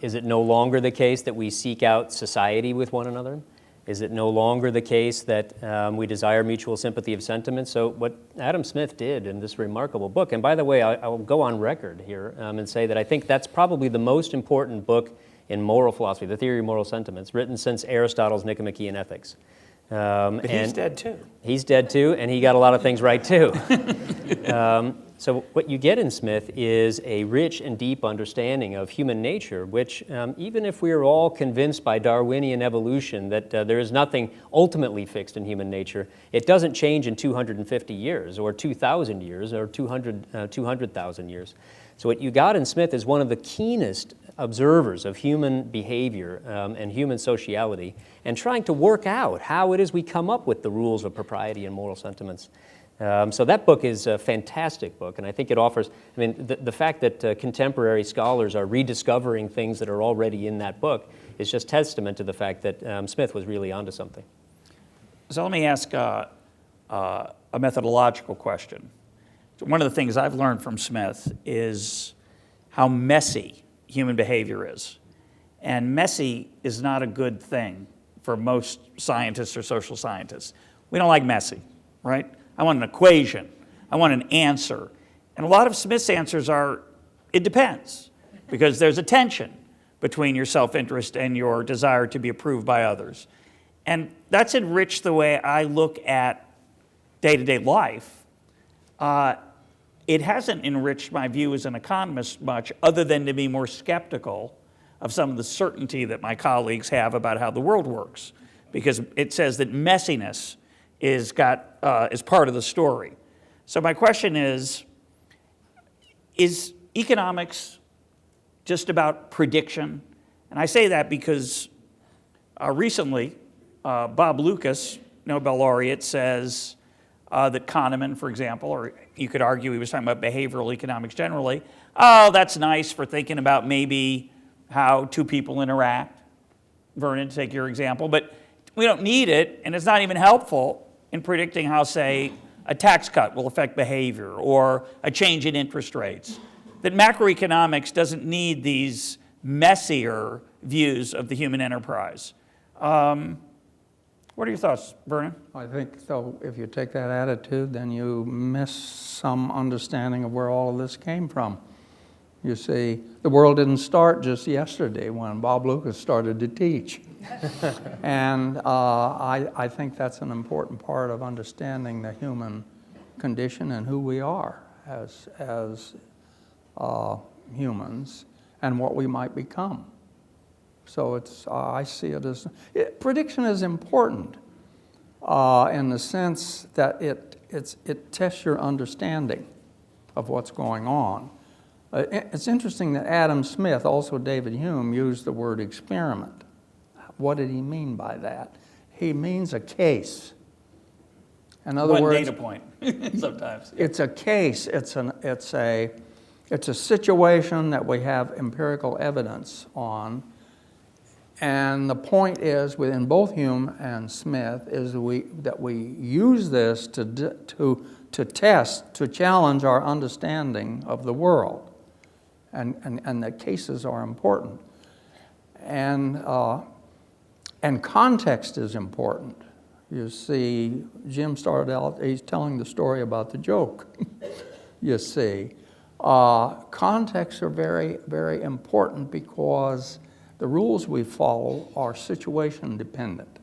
Is it no longer the case that we seek out society with one another? Is it no longer the case that we desire mutual sympathy of sentiment? So what Adam Smith did in this remarkable book, and by the way, I will go on record here and say that I think that's probably the most important book in moral philosophy, the theory of moral sentiments, written since Aristotle's Nicomachean Ethics. But he's dead too. He's dead too, and he got a lot of things right too. So what you get in Smith is a rich and deep understanding of human nature, which even if we are all convinced by Darwinian evolution that there is nothing ultimately fixed in human nature, it doesn't change in 250 years or 2,000 years or 200,000 years. So what you got in Smith is one of the keenest observers of human behavior and human sociality, and trying to work out how it is we come up with the rules of propriety and moral sentiments. So that book is a fantastic book, and I think it offers, I mean, the fact that contemporary scholars are rediscovering things that are already in that book is just testament to the fact that Smith was really onto something. So let me ask a methodological question. One of the things I've learned from Smith is how messy human behavior is. And messy is not a good thing for most scientists or social scientists. We don't like messy, right? I want an equation. I want an answer. And a lot of Smith's answers are, it depends, because there's a tension between your self-interest and your desire to be approved by others. And that's enriched the way I look at day-to-day life. It hasn't enriched my view as an economist much, other than to be more skeptical of some of the certainty that my colleagues have about how the world works, because it says that messiness is part of the story. So my question is economics just about prediction? And I say that because recently, Bob Lucas, Nobel laureate, says that Kahneman, for example, or you could argue he was talking about behavioral economics generally, oh, that's nice for thinking about maybe how two people interact, Vernon, to take your example, but we don't need it, and it's not even helpful in predicting how, say, a tax cut will affect behavior or a change in interest rates. That macroeconomics doesn't need these messier views of the human enterprise. What are your thoughts, Vernon? I think, so if you take that attitude, then you miss some understanding of where all of this came from. You see, the world didn't start just yesterday when Bob Lucas started to teach. And I think that's an important part of understanding the human condition and who we are as humans and what we might become. So I see it as, prediction is important in the sense that it tests your understanding of what's going on. It's interesting that Adam Smith, also David Hume, used the word experiment. What did he mean by that? He means a case. In other words, one data point, sometimes. It's a case. It's a situation that we have empirical evidence on. And the point is, within both Hume and Smith, is that we use this to test, to challenge our understanding of the world. And that cases are important. And context is important. You see, Jim started out, he's telling the story about the joke, you see. Contexts are very, very important because the rules we follow are situation dependent,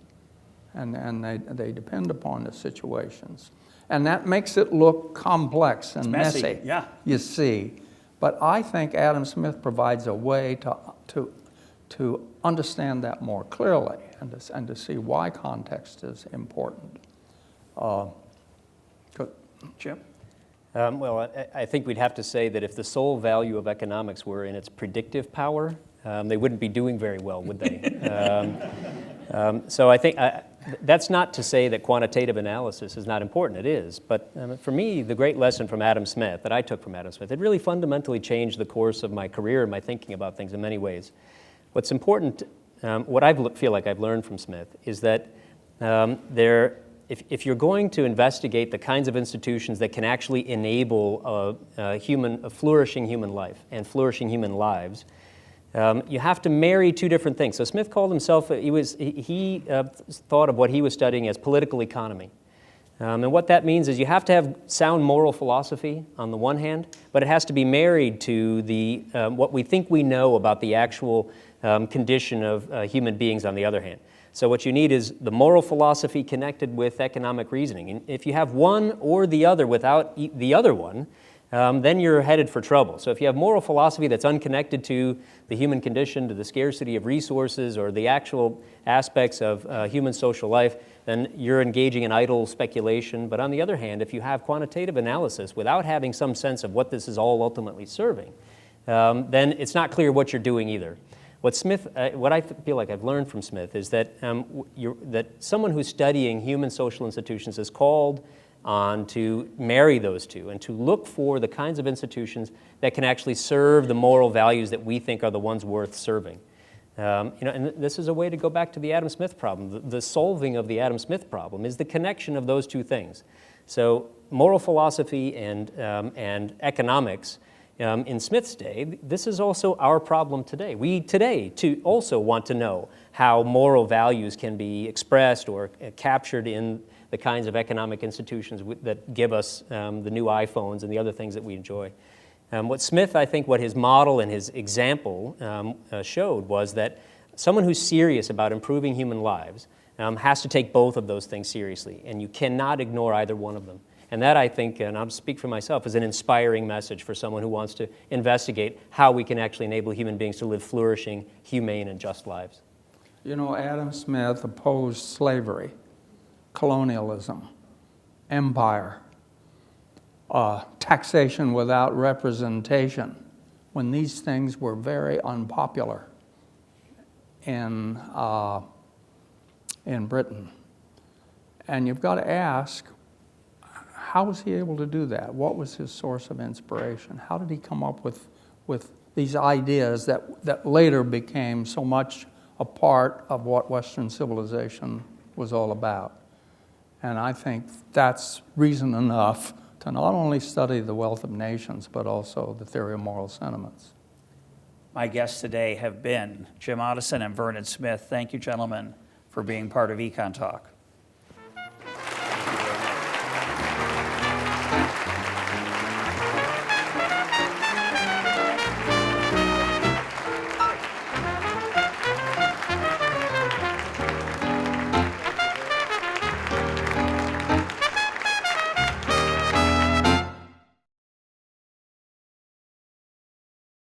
and they depend upon the situations. And that makes it look complex and messy, yeah. you see. But I think Adam Smith provides a way to understand that more clearly and to see why context is important. Jim? Well, I think we'd have to say that if the sole value of economics were in its predictive power, they wouldn't be doing very well, would they? So I think that's not to say that quantitative analysis is not important. It is. But for me, the great lesson from Adam Smith, that I took from Adam Smith, it really fundamentally changed the course of my career and my thinking about things in many ways. What's important, what I feel like I've learned from Smith, is that if you're going to investigate the kinds of institutions that can actually enable a flourishing human life and flourishing human lives, you have to marry two different things. So Smith called himself, he thought of what he was studying as political economy. And what that means is you have to have sound moral philosophy on the one hand, but it has to be married to the what we think we know about the actual condition of human beings on the other hand. So what you need is the moral philosophy connected with economic reasoning. And if you have one or the other without the other one, then you're headed for trouble. So if you have moral philosophy that's unconnected to the human condition, to the scarcity of resources, or the actual aspects of human social life, then you're engaging in idle speculation. But on the other hand, if you have quantitative analysis without having some sense of what this is all ultimately serving, then it's not clear what you're doing either. What I feel like I've learned from Smith is that that someone who's studying human social institutions is called on to marry those two and to look for the kinds of institutions that can actually serve the moral values that we think are the ones worth serving. And this is a way to go back to the Adam Smith problem. The solving of the Adam Smith problem is the connection of those two things. So moral philosophy and economics. In Smith's day, this is also our problem today. We today also want to know how moral values can be expressed or captured in the kinds of economic institutions that give us the new iPhones and the other things that we enjoy. What Smith, I think, what his model and his example showed was that someone who's serious about improving human lives has to take both of those things seriously, and you cannot ignore either one of them. And that, I think, and I'll speak for myself, is an inspiring message for someone who wants to investigate how we can actually enable human beings to live flourishing, humane, and just lives. You know, Adam Smith opposed slavery, colonialism, empire, taxation without representation, when these things were very unpopular in Britain. And you've got to ask, how was he able to do that? What was his source of inspiration? How did he come up with these ideas that later became so much a part of what Western civilization was all about? And I think that's reason enough to not only study the wealth of nations, but also the theory of moral sentiments. My guests today have been Jim Otteson and Vernon Smith. Thank you, gentlemen, for being part of ECONTALK.